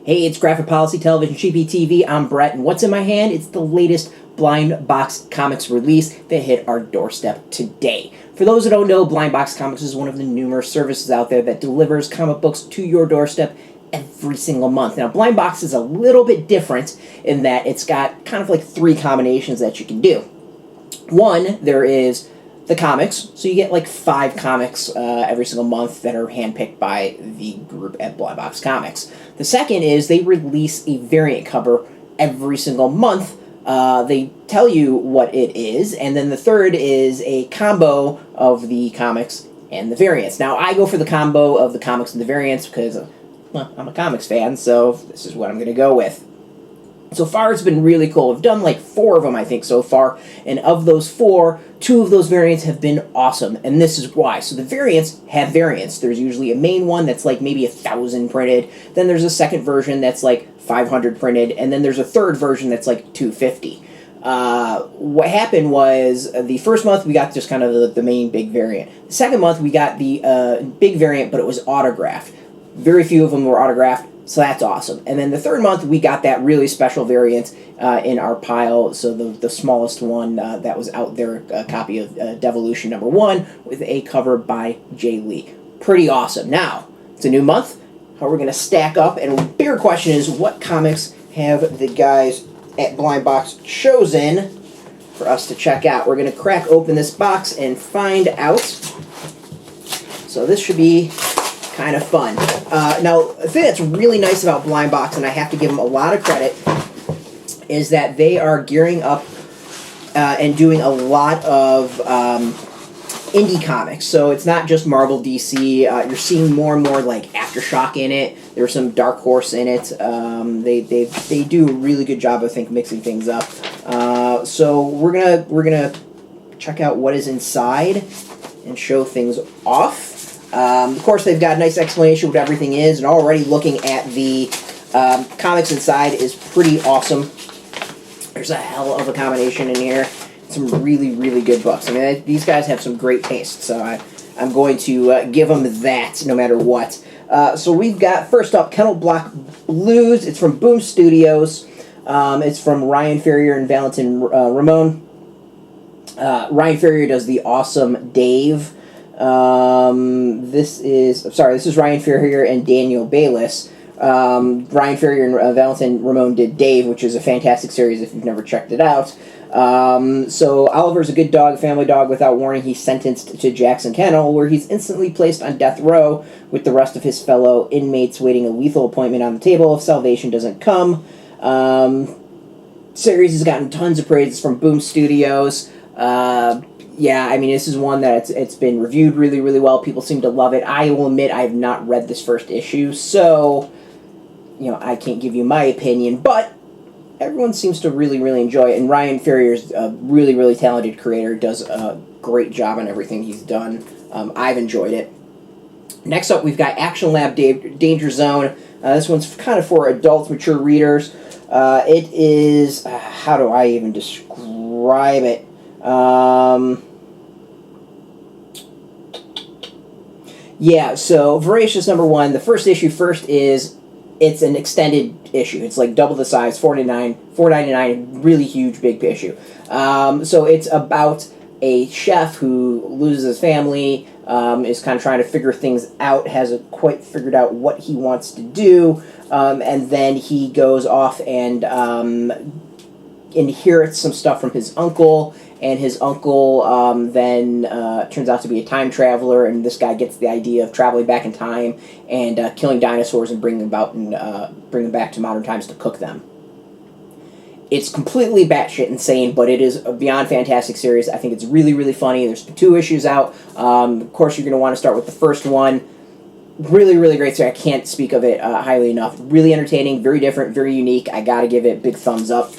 Hey, it's Graphic Policy Television, GPTV. I'm Brett, and what's in my hand? It's the latest Blindbox Comics release that hit our doorstep today. For those who don't know, Blindbox Comics is one of the numerous services out there that delivers comic books to your doorstep every single month. Now, Blindbox is a little bit different in that it's got kind of like 3 combinations that you can do. One, there is the comics, so you get like 5 comics every single month that are handpicked by the group at Blindbox Comics. The second is they release a variant cover every single month. They tell you what it is, and then the third is a combo of the comics and the variants. Now, I go for the combo of the comics and the variants because, well, I'm a comics fan, so this is what I'm going to go with. So far, it's been really cool. I've done like 4 of them, I think, so far. And of those 4, 2 of those variants have been awesome. And this is why. So the variants have variants. There's usually a main one that's like maybe 1,000 printed. Then there's a second version that's like 500 printed. And then there's a third version that's like 250. What happened was the first month we got just kind of the main big variant. The second month we got the big variant, but it was autographed. Very few of them were autographed. So that's awesome. And then the third month, we got that really special variant in our pile. So the smallest one that was out there, a copy of Devolution #1 with a cover by Jay Lee. Pretty awesome. Now, it's a new month. How we're going to stack up. And the bigger question is, what comics have the guys at Blindbox chosen for us to check out? We're going to crack open this box and find out. So this should be kind of fun. Now, the thing that's really nice about Blindbox, and I have to give them a lot of credit, is that they are gearing up and doing a lot of indie comics. So it's not just Marvel, DC. You're seeing more and more like Aftershock in it. There's some Dark Horse in it. They do a really good job, I think, mixing things up. So we're gonna check out what is inside and show things off. Of course, they've got a nice explanation of what everything is, and already looking at the comics inside is pretty awesome. There's a hell of a combination in here. Some really, really good books. I mean, these guys have some great taste, so I'm going to give them that no matter what. So we've got, first up, Kennel Block Blues. It's from Boom Studios. It's from Ryan Ferrier and Valentin Ramon. Ryan Ferrier does the awesome Dave. This is Ryan Ferrier and Daniel Bayliss. Ryan Ferrier and Valentin Ramon did Dave, which is a fantastic series if you've never checked it out. So Oliver's a good dog, a family dog. Without warning, he's sentenced to Jackson Kennel, where he's instantly placed on death row with the rest of his fellow inmates waiting a lethal appointment on the table if salvation doesn't come. Series has gotten tons of praise from Boom Studios. Yeah, I mean, this is one that it's been reviewed really, really well. People seem to love it. I will admit I have not read this first issue, so, you know, I can't give you my opinion, but everyone seems to really, really enjoy it, and Ryan Ferrier's a really, really talented creator, does a great job on everything he's done. I've enjoyed it. Next up, we've got Action Lab Danger Zone. This one's kind of for adults, mature readers. It is, how do I even describe it? Yeah, so Voracious #1, the first issue is, it's an extended issue. It's like double the size, $4.99, really huge, big issue. So it's about a chef who loses his family, is kind of trying to figure things out, hasn't quite figured out what he wants to do, and then he goes off and inherits some stuff from his uncle, and his uncle then turns out to be a time traveler, and this guy gets the idea of traveling back in time and killing dinosaurs and bring them back to modern times to cook them. It's completely batshit insane, but it is a beyond fantastic series. I think it's really, really funny. There's 2 issues out. Of course, you're going to want to start with the first one. Really, really great series. I can't speak of it highly enough. Really entertaining, very different, very unique. I got to give it big thumbs up.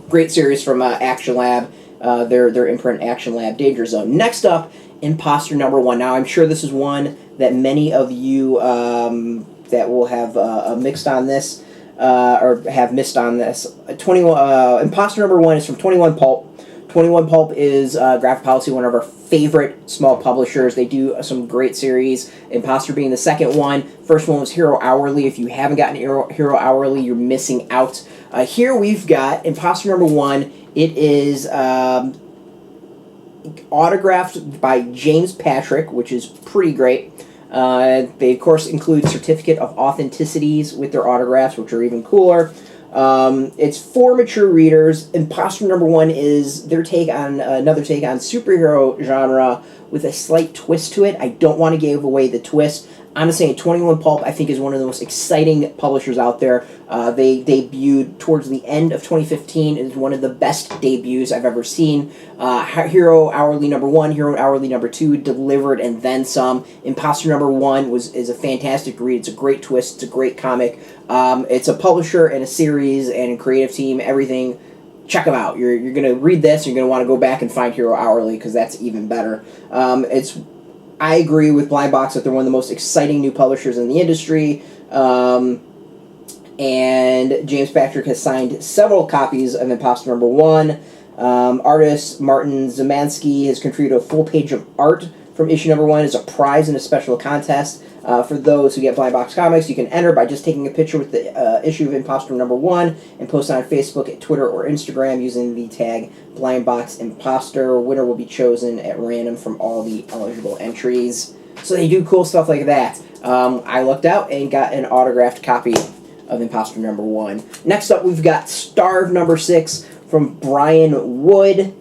Great series from Action Lab, their imprint Action Lab Danger Zone. Next up, Imposter #1. Now, I'm sure this is one that many of you that will have mixed on this, or have missed on this. Imposter #1 is from 21 Pulp. 21 Pulp is Graphic Policy, one of our favorite small publishers. They do some great series, Imposter being the second one. First one was Hero Hourly. If you haven't gotten Hero Hourly, you're missing out. Here we've got Imposter number 1. It is autographed by James Patrick, which is pretty great. They, of course, include Certificate of Authenticities with their autographs, which are even cooler. It's for mature readers. Imposter number 1 is their take on another take on superhero genre with a slight twist to it. I don't want to give away the twist. I'm just saying 21 Pulp, I think, is one of the most exciting publishers out there. They debuted towards the end of 2015. It is one of the best debuts I've ever seen. Hero Hourly number 1, Hero Hourly number 2 delivered and then some. Imposter number 1 is a fantastic read. It's a great twist. It's a great comic. It's a publisher and a series and a creative team, everything. Check them out. You're going to read this, you're going to want to go back and find Hero Hourly because that's even better. I agree with Blindbox that they're one of the most exciting new publishers in the industry. And James Patrick has signed several copies of Imposter number 1. Artist Martin Zemansky has contributed a full page of art from issue number 1 as a prize in a special contest. For those who get Blindbox Comics, you can enter by just taking a picture with the issue of Imposter number 1 and post it on Facebook, Twitter, or Instagram using the tag Blindbox Imposter. Winner will be chosen at random from all the eligible entries. So they do cool stuff like that. I looked out and got an autographed copy of Imposter number 1. Next up, we've got Starve number 6 from Brian Wood.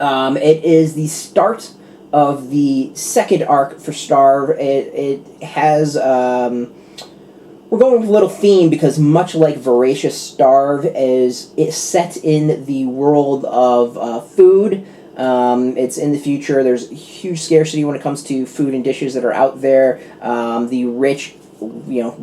It is the start of the second arc for Starve. It has we're going with a little theme because much like Voracious, Starve it's set in the world of food. It's in the future. There's huge scarcity when it comes to food and dishes that are out there. The rich,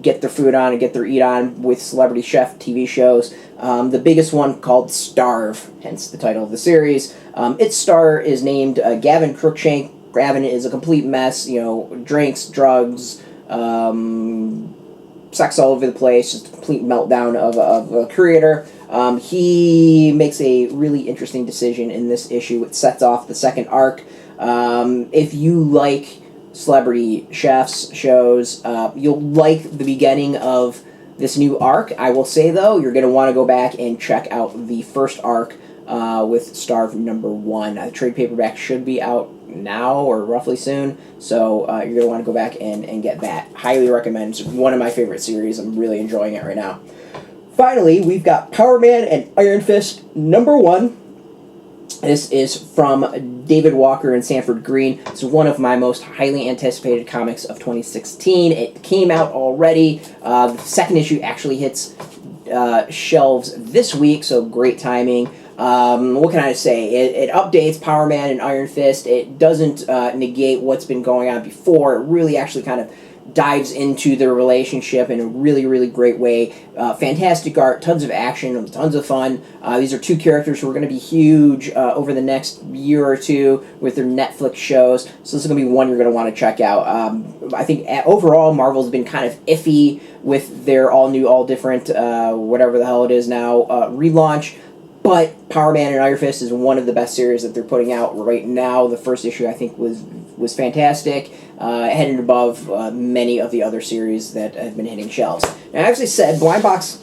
get their food on and get their eat on with celebrity chef TV shows. The biggest one called Starve, hence the title of the series. Its star is named Gavin Cruikshank. Gavin is a complete mess, drinks, drugs, sex all over the place, just a complete meltdown of a creator. He makes a really interesting decision in this issue. It sets off the second arc. If you like celebrity chefs shows, you'll like the beginning of this new arc. I will say, though, you're going to want to go back and check out the first arc with Starve number 1. The trade paperback should be out now or roughly soon, so you're going to want to go back and get that. Highly recommend. It's one of my favorite series. I'm really enjoying it right now. Finally, we've got Power Man and Iron Fist number 1. This is from David Walker and Sanford Green. It's one of my most highly anticipated comics of 2016. It came out already. The second issue actually hits shelves this week, so great timing. What can I say? It updates Power Man and Iron Fist. It doesn't negate what's been going on before. It really actually kind of dives into their relationship in a really, really great way. Fantastic art, tons of action, tons of fun. These are two characters who are going to be huge over the next year or two with their Netflix shows. So this is going to be one you're going to want to check out. I think overall Marvel's been kind of iffy with their all new, all different, whatever the hell it is now, relaunch. But Power Man and Iron Fist is one of the best series that they're putting out right now. The first issue, I think, was fantastic, headed above many of the other series that have been hitting shelves. Now, as I said, Blindbox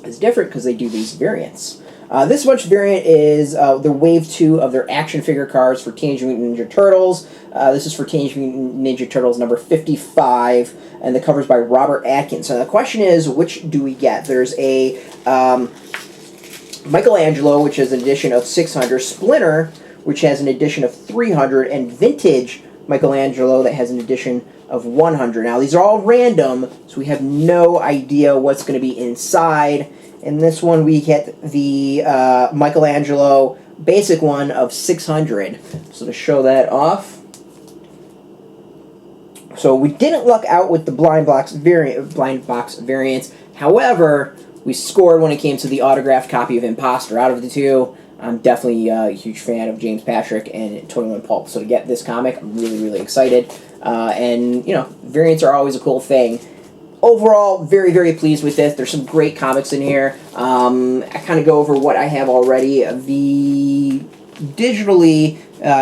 is different because they do these variants. This much variant is the Wave 2 of their action figure cards for Teenage Mutant Ninja Turtles. This is for Teenage Mutant Ninja Turtles number 55, and the cover's by Robert Atkins. So the question is, which do we get? There's a Michelangelo, which has an edition of 600, Splinter, which has an edition of 300, and Vintage Michelangelo that has an edition of 100. Now, these are all random, so we have no idea what's going to be inside. In this one, we get the Michelangelo basic one of 600. So to show that off. So we didn't luck out with the Blindbox variants. However, we scored when it came to the autographed copy of Imposter. Out of the two, I'm definitely a huge fan of James Patrick and 21 Pulp. So to get this comic, I'm really, really excited. And, variants are always a cool thing. Overall, very, very pleased with this. There's some great comics in here. I kind of go over what I have already. The digitally,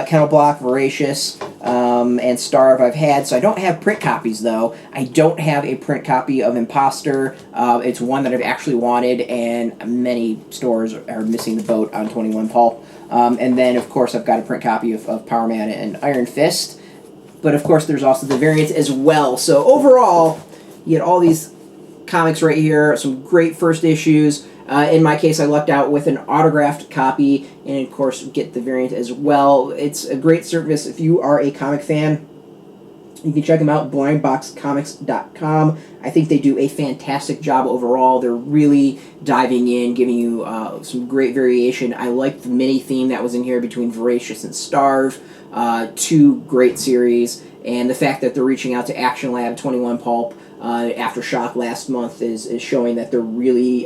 Kennel Block, Voracious, and Starve I've had, so I don't have print copies, though. I don't have a print copy of Imposter. It's one that I've actually wanted, and many stores are missing the boat on 21 Pulp. And then, of course, I've got a print copy of Power Man and Iron Fist. But, of course, there's also the variants as well. So, overall, you get all these comics right here, some great first issues. In my case, I lucked out with an autographed copy, and of course, get the variant as well. It's a great service if you are a comic fan. You can check them out, blindboxcomics.com. I think they do a fantastic job overall. They're really diving in, giving you some great variation. I like the mini theme that was in here between Voracious and Starve. Two great series, and the fact that they're reaching out to Action Lab, 21 Pulp, Aftershock last month is showing that they're really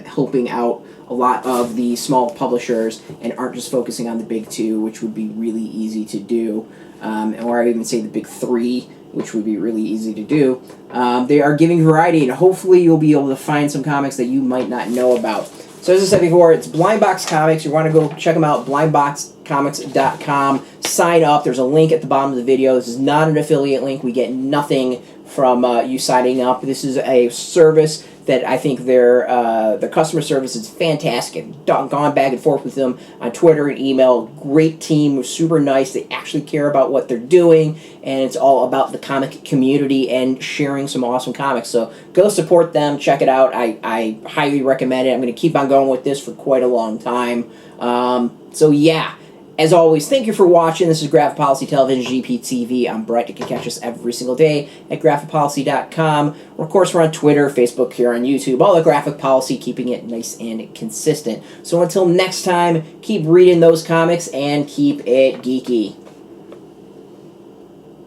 helping out a lot of the small publishers and aren't just focusing on the big two, which would be really easy to do, or I even say the big three, which would be really easy to do. They are giving variety, and hopefully you'll be able to find some comics that you might not know about. So as I said before, it's Blindbox Comics. You want to go check them out, blindboxcomics.com. Sign up. There's a link at the bottom of the video. This is not an affiliate link. We get nothing from you signing up. This is a service that I think the customer service is fantastic. I've gone back and forth with them on Twitter and email. Great team, super nice. They actually care about what they're doing, and it's all about the comic community and sharing some awesome comics. So go support them, check it out. I highly recommend it. I'm going to keep on going with this for quite a long time. So yeah. As always, thank you for watching. This is Graphic Policy Television, GPTV. I'm Brett. You can catch us every single day at graphicpolicy.com. Or, of course, we're on Twitter, Facebook, here on YouTube. All the Graphic Policy, keeping it nice and consistent. So until next time, keep reading those comics and keep it geeky.